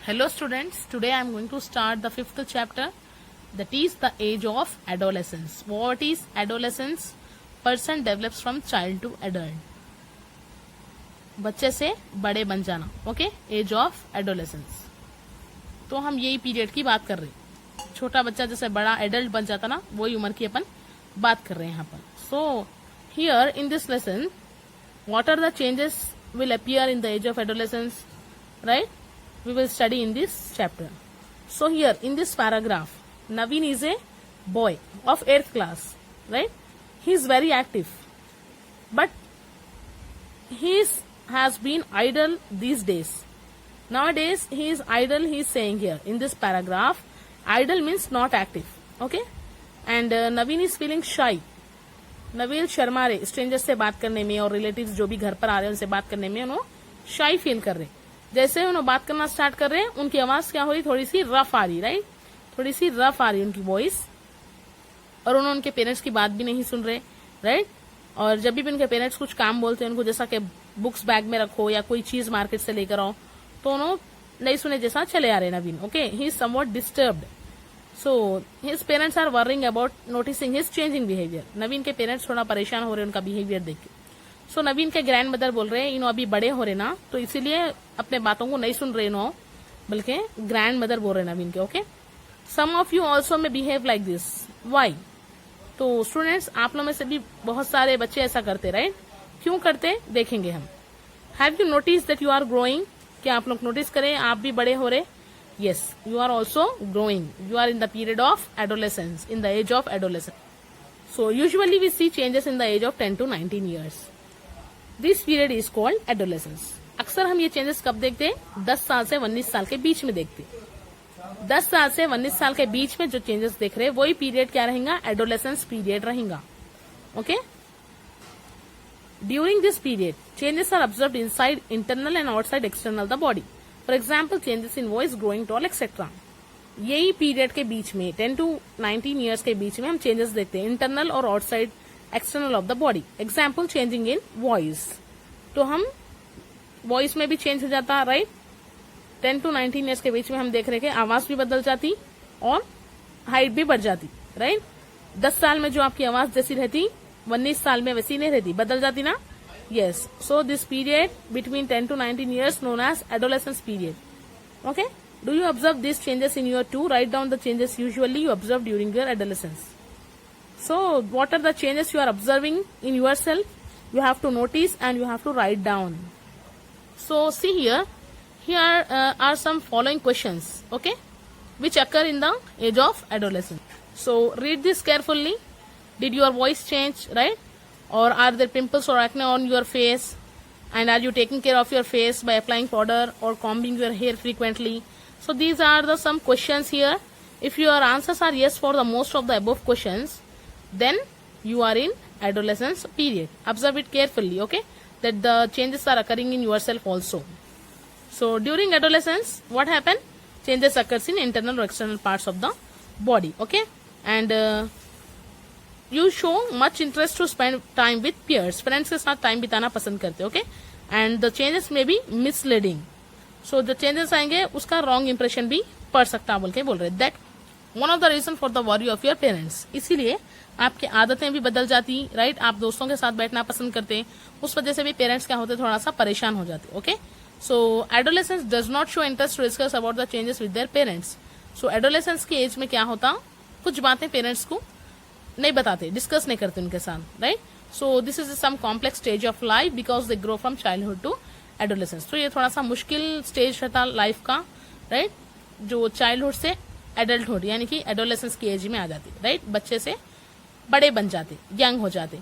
Hello students, today I am going to start the 5th chapter, that is the age of adolescence. What is adolescence? Person develops from child to adult. बच्चे से बड़े बन जाना. Okay, age of adolescence. तो हम यही period की बात कर रहे हैं. छोटा बच्चा जैसे बड़ा एडल्ट बन जाता ना, वही उम्र की अपन बात कर रहे हैं यहाँ पर. So here in this lesson, what are the changes will appear in the age of adolescence, right? We will study in this chapter. So here in this paragraph, Naveen is a boy of 8th class, right? He is very active, but he has been idle these days. Nowadays he is idle, he is saying here in this paragraph. Idle means not active, okay? And Naveen is feeling shy. नवीन शर्मा रहे strangers से बात करने में, और relatives जो भी घर पर आ रहे हैं उनसे बात करने में उन्होंने शाई फील कर रहे. जैसे उन्होंने बात करना स्टार्ट कर रहे हैं, उनकी आवाज क्या हो रही, थोड़ी सी रफ आ रही, राइट? थोड़ी सी रफ आ रही उनकी वॉइस, और उन्होंने उनके पेरेंट्स की बात भी नहीं सुन रहे, राइट? और जब भी उनके पेरेंट्स कुछ काम बोलते हैं उनको, जैसा कि बुक्स बैग में रखो या कोई चीज मार्केट से लेकर आओ, तो उन्होंने नहीं सुने जैसा चले आ रहे Naveen. Okay, he is somewhat disturbed. So his parents are worrying about noticing his changing behavior. नवीन के पेरेंट्स थोड़ा परेशान हो रहे हैं उनका बिहेवियर देख के. सो नवीन के ग्रैंड मदर बोल रहे हैं, इन्हों अभी बड़े हो रहे ना, तो इसीलिए अपने बातों को नहीं सुन रहे इन्हों, बल्कि ग्रैंड मदर बोल रहे हैं नवीन के. Okay, some of you also may behave like this. Why? तो स्टूडेंट्स, आप लोग में से भी बहुत सारे बच्चे ऐसा करते, राइट? क्यों करते देखेंगे हम. Have you notice that you are growing? क्या आप लोग नोटिस करें आप भी बड़े हो रहे? Yes, you are also growing. You are in the period of adolescence, in the age of adolescence. So usually we see changes in the age of 10 to 19 years. This period is called adolescence. अक्सर हम ये changes कब देखते हैं? 10 साल से 19 साल के बीच में देखते हैं. 10 साल से 19 साल के बीच में जो चेंजेस देख रहे हैं वही पीरियड क्या रहेगा? एडोलेसेंस पीरियड रहेगा. Okay, during this period changes are observed inside internal and outside external the body. For example changes in voice, growing tall etcetera. यही पीरियड के बीच में 10 टू 19 ईयर्स के बीच में हम चेंजेस देखते हैं, इंटरनल और outside external of the body. Example changing in voice, तो हम वॉइस में भी चेंज हो जाता, राइट? 10 टू 19 ईयर्स के बीच में हम देख रहे हैं आवाज भी बदल जाती और हाइट भी बढ़ जाती, राइट? 10 साल में जो आपकी आवाज जैसी रहती, 19 साल में वैसी नहीं रहती, बदल जाती ना. Yes, so this period between 10 to 19 years known as adolescence period. Okay, do you observe these changes in your too? Write down the changes usually you observe during your adolescence. So what are the changes you are observing in yourself? You have to notice and you have to write down. So see here are some following questions, okay, which occur in the age of adolescence. So read this carefully. Did your voice change, right? Or are there pimples or acne on your face? And are you taking care of your face by applying powder or combing your hair frequently? So these are the some questions here. If your answers are yes for the most of the above questions, then you are in adolescence period. Observe it carefully, okay? That the changes are occurring in yourself also. So during adolescence, what happen? Changes occurs in internal or external parts of the body, okay? And you show much interest to spend time with peers. Friends के साथ time बिताना पसंद करते, okay? And the changes में भी misleading. So the changes आएंगे, उसका wrong impression भी पड़ सकता बोल के बोल रहे. That one of the reason for the worry of your parents. इसीलिए आपकी आदतें भी बदल जाती, राइट? आप दोस्तों के साथ बैठना पसंद करते, उस वजह से भी पेरेंट्स क्या होते, थोड़ा सा परेशान हो जाते. Okay, so adolescence does not show interest to discuss about the changes with their parents. So adolescence की एज में क्या होता, कुछ बातें पेरेंट्स को नहीं बताते, डिस्कस नहीं करते उनके साथ, right? So this is some complex stage of life because they grow from childhood to adolescence. तो ये थोड़ा सा मुश्किल स्टेज रहता लाइफ का, राइट? जो चाइल्डहुड से एडल्टहुड यानी कि एडोलेसेंस की एज में आ जाती, राइट? बच्चे से बड़े बन जाते, यंग हो जाते.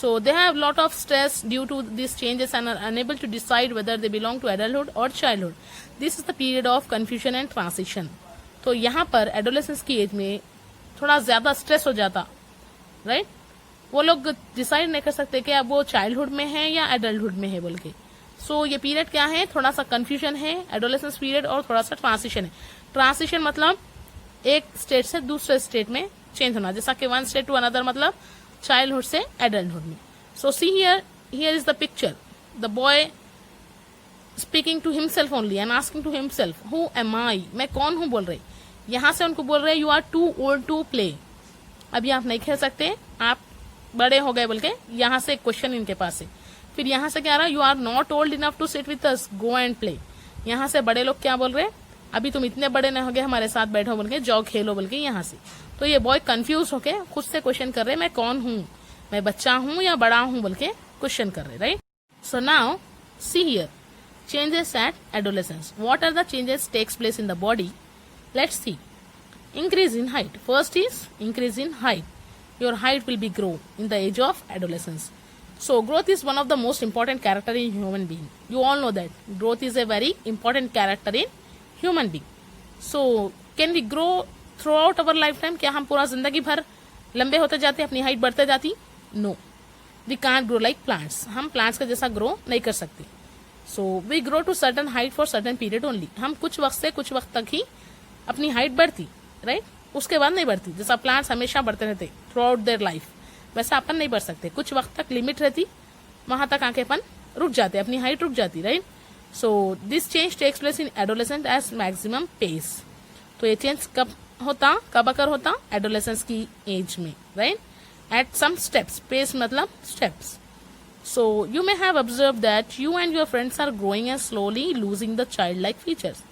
So they have lot of stress due to this changes and are unable to decide whether they belong to adulthood और childhood. This is the period of confusion and transition. तो यहाँ पर एडोलेसेंस की age में थोड़ा ज्यादा stress हो जाता, राइट? वो लोग डिसाइड नहीं कर सकते कि अब वो चाइल्डहुड में है या एडल्टहुड में है बोल के. सो ये पीरियड क्या है, थोड़ा सा कंफ्यूजन है एडोलेसेंस पीरियड, और थोड़ा सा ट्रांसिशन है. ट्रांसिशन मतलब एक स्टेट से दूसरे स्टेट में चेंज होना, जैसा कि वन स्टेट टू अनदर, मतलब चाइल्डहुड से एडल्टहुड में. So see here is the picture. The boy speaking to himself only and asking to himself who am I, मैं कौन हूं बोल रहे। यहां से उनको बोल रहे you are too old to play, अभी आप नहीं खेल सकते, आप बड़े हो गए बोल के यहां से क्वेश्चन इनके पास है। फिर यहां से क्या रहा, you are not old enough to sit with us, go and play. यहां से बड़े लोग क्या बोल रहे, अभी तुम इतने बड़े नहीं हो गए हमारे साथ बैठो बोल के, जाओ खेलो बोल के यहां से। तो ये बॉय कंफ्यूज होके खुद से क्वेश्चन कर रहे, मैं कौन हूं, मैं बच्चा हूं या बड़ा हूं बोल के क्वेश्चन कर रहे, right. So now see here changes at adolescence. What are the changes takes place in the body? Let's see. Increase in height. First is increase in height. Your height will be grow in the age of adolescence. So growth is one of the most important character in human being. You all know that growth is a very important character in human being. So can we grow throughout our lifetime? क्या हम पूरा जिंदगी भर लंबे होते जाते, अपनी height बढ़ते जाती? No. We can't grow like plants. हम plants का जैसा ग्रो नहीं कर सकते. So we grow to certain height for certain period only. हम कुछ वक्त से कुछ वक्त तक ही अपनी हाइट बढ़ती, राइट, उसके बाद नहीं बढ़ती। जैसा प्लांट्स हमेशा बढ़ते रहते थ्रू आउट देयर लाइफ, वैसा अपन नहीं बढ़ सकते, कुछ वक्त तक लिमिट रहती, वहां तक आके अपन रुक जाते, अपनी हाइट रुक जाती, right. So this change takes place in adolescent age maximum pace. तो ये चेंज कब अकर होता, एडोलेसेंस की एज में, right, at some steps, pace मतलब steps. So you may have observed that you and your friends are growing and slowly losing the childlike features.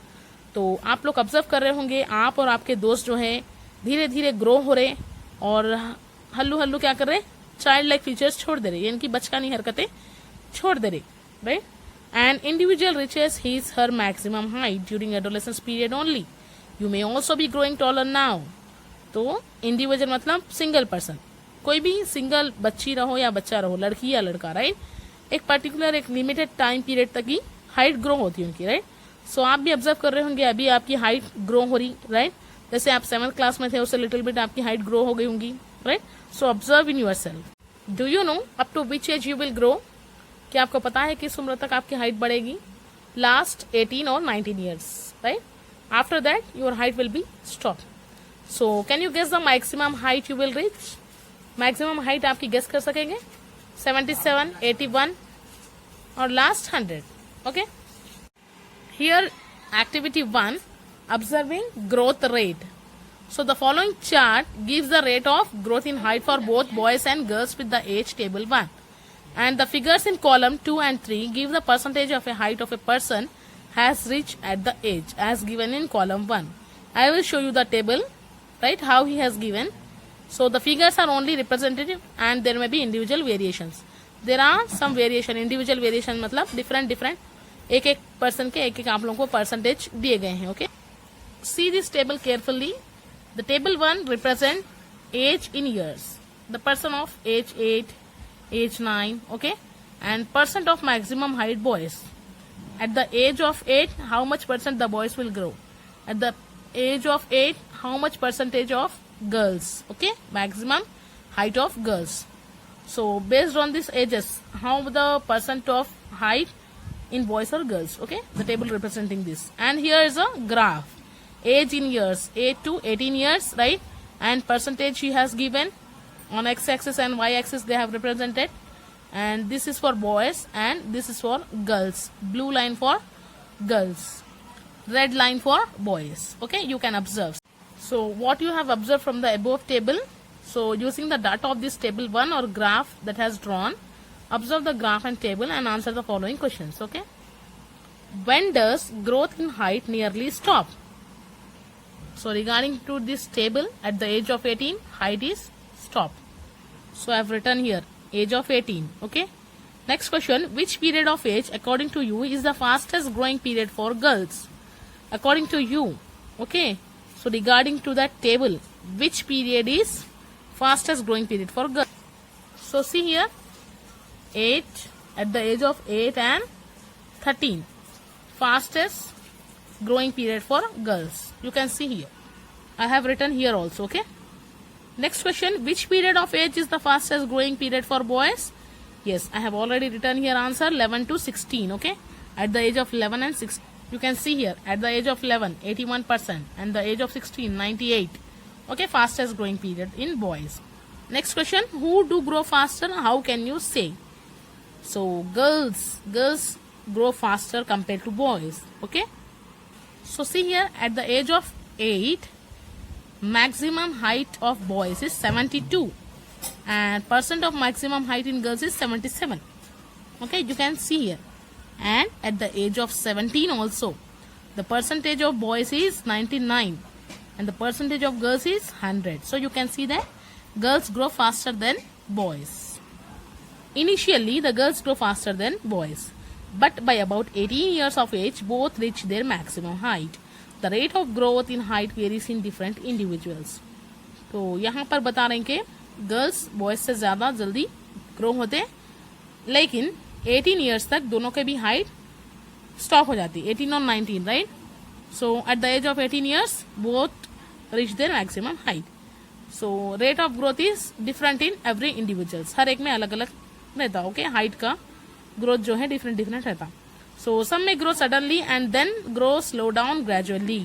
तो आप लोग ऑब्जर्व कर रहे होंगे, आप और आपके दोस्त जो है धीरे धीरे ग्रो हो रहे और हल्लू हल्लू क्या कर रहे, चाइल्ड लाइक फीचर्स छोड़ दे रहे, यानी कि बचकानी हरकतें छोड़ दे रहे, right. An individual reaches his her maximum height during adolescence period only. You may also be growing taller now. तो इंडिविजुअल मतलब सिंगल पर्सन, कोई भी सिंगल बच्ची रहो या बच्चा रहो, लड़की या लड़का, राइट, एक पर्टिकुलर एक लिमिटेड टाइम पीरियड तक ही हाइट ग्रो होती है उनकी, राइट। सो आप भी ऑब्जर्व कर रहे होंगे, अभी आपकी हाइट ग्रो हो रही, राइट, जैसे आप 7th क्लास में थे उससे लिटिल बिट आपकी हाइट ग्रो हो गई होंगी, right. So observe in yourself. Do you know up to which age you will grow? क्या आपको पता है किस उम्र तक आपकी हाइट बढ़ेगी? लास्ट 18 और 19 years, right. After that your height will be stop. So can you guess the maximum height you will reach? Maximum height आपकी गेस कर सकेंगे? 77, 81 और last 100, okay. Here activity 1, observing growth rate. So the following chart gives the rate of growth in height for both boys and girls with the age table 1. And the figures in column 2 and 3 give the percentage of a height of a person has reached at the age as given in column 1. I will show you the table, right, how he has given. So the figures are only representative and there may be individual variations. There are some variation, individual variation मतलब different एक एक person के एक एक आप लोगों को percentage दिए गए हैं, okay. See this table carefully. The table 1 represent age in years. The person of age 8, age 9, okay, and percent of maximum height boys. At the age of 8, how much percent the boys will grow? At the age of 8, how much percentage of girls, okay, maximum height of girls. So based on these ages, how the percent of height in boys or girls, okay, the table representing this. And here is a graph, age in years, 8 to 18 years, right, and percentage he has given on x-axis and y-axis they have represented, and this is for boys and this is for girls. Blue line for girls, red line for boys, okay, you can observe. So what you have observed from the above table, so using the data of this table 1 or graph that has drawn, observe the graph and table and answer the following questions, okay. When does growth in height nearly stop? So regarding to this table, at the age of 18, height is stop. So I have written here age of 18, okay. Next question, which period of age according to you is the fastest growing period for girls? According to you, okay. So regarding to that table, which period is fastest growing period for girls? So see here, 8 at the age of 8 and 13, fastest growing period for girls. You can see here. I have written here also, okay. Next question, which period of age is the fastest growing period for boys? Yes, I have already written here answer 11 to 16, okay. At the age of 11 and 16. You can see here, at the age of 11, 81%, and the age of 16, 98. Okay, fastest growing period in boys. Next question, who do grow faster? How can you say? So, girls grow faster compared to boys. Okay, so see here, at the age of 8, maximum height of boys is 72 and percent of maximum height in girls is 77. Okay, you can see here. And at the age of 17 also, the percentage of boys is 99 and the percentage of girls is 100. So you can see that girls grow faster than boys. Initially, the girls grow faster than boys, but by about 18 years of age, both reach their maximum height. The rate of growth in height varies in different individuals. तो यहाँ पर बता रहे हैं कि girls boys से ज़्यादा जल्दी ग्रो होते हैं, लेकिन 18 ईयर्स तक दोनों के भी हाइट स्टॉप हो जाती है, 18 और 19, right. So at the age of 18 years both reach their maximum height. So rate of growth is different in every individuals. हर एक में अलग अलग रहता. ओके, हाइट का ग्रोथ जो है डिफरेंट डिफरेंट रहता. So some may grow suddenly and then grow slow down gradually.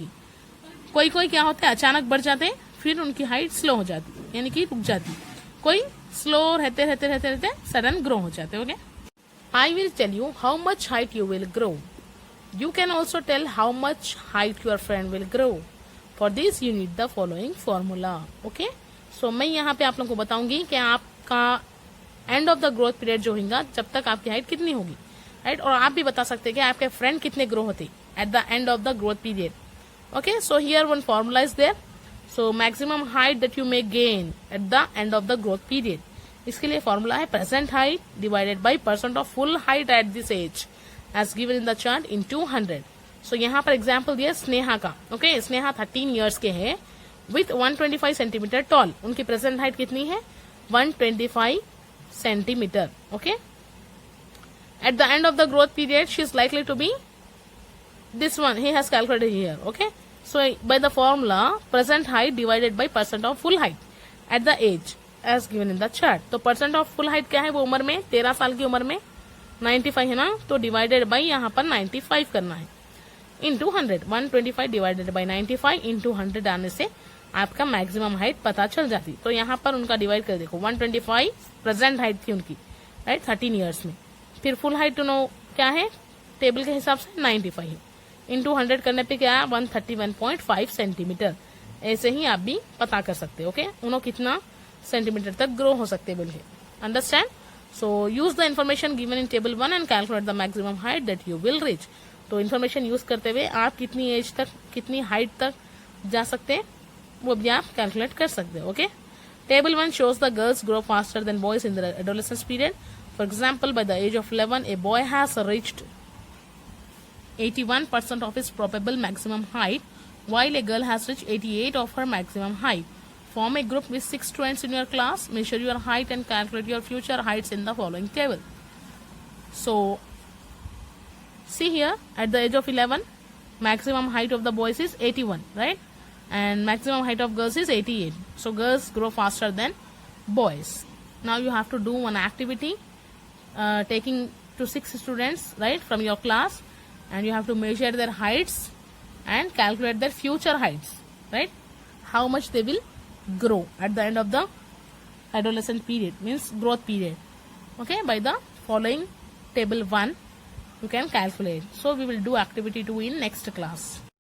कोई कोई क्या होते हैं, अचानक बढ़ जाते हैं, फिर उनकी हाइट स्लो हो जाती, यानी कि रुक जाती. कोई स्लो रहते रहते रहते रहते सडन ग्रो हो जाते. Okay, I will tell you how much height you will grow. You can also tell how much height your friend will grow. For this you need the following formula. Okay, so मैं यहाँ पे आप लोगों को बताऊंगी कि आपका end of the growth period जो होगा, जब तक आपकी हाइट कितनी होगी, राइट. और आप भी बता सकते हैं कि आपके फ्रेंड कितने ग्रो होते at the end of the growth period. Okay, so here one formula is there. So maximum height that you may gain at the end of the growth period. इसके लिए फॉर्मूला है present height divided by percent of full height at this age as given in the chart in 200. सो यहाँ पर example दिया स्नेहा का. Okay, Sneha 13 years के है विथ 125 सेंटीमीटर टॉल. उनकी प्रेजेंट हाइट कितनी है, 125 centimeter. Okay, at the end of the growth period she is likely to be this one he has calculated here. Okay, so by the formula present height divided by percent of full height at the age as given in the chart. तो percent of full height क्या है, वो उम्र में 13 साल की उम्र में 95 है ना, तो डिवाइडेड बाई यहाँ पर 95 करना है इंटू 100. 125 डिवाइडेड बाई 95 इंटू 100 आने से आपका मैक्सिमम हाइट पता चल जाती. तो यहाँ पर उनका डिवाइड कर देखो, 125 प्रेजेंट हाइट थी उनकी, राइट, 13 ईयर्स में. फिर फुल हाइट क्या है टेबल के हिसाब से 95 है, इंटू 100 करने पे क्या है 131.5 सेंटीमीटर. ऐसे ही आप भी पता कर सकते हो. ओके, उन्होंने कितना सेंटीमीटर तक ग्रो हो सकते बोल के. Understand. So use the information given in table 1 and calculate the maximum height that you will reach. तो इन्फॉर्मेशन यूज करते हुए आप कितनी एज तक, कितनी हाइट तक जा सकते हैं, वो भी आप कैलकुलेट कर सकते हो. Okay, table 1 shows the girls grow faster than boys in the adolescence period. For example, by the age of 11, a boy has reached 81% of his probable maximum height, while a girl has reached 88% of her maximum height. Form a group with 6 students in your class. Measure your height and calculate your future heights in the following table. So, see here, at the age of 11, maximum height of the boys is 81, right? And maximum height of girls is 88. So girls grow faster than boys. Now you have to do one activity, taking to 6 students, right, from your class, and you have to measure their heights and calculate their future heights, right, how much they will grow at the end of the adolescent period, means growth period. Okay, by the following table 1 you can calculate. So we will do activity 2 in next class.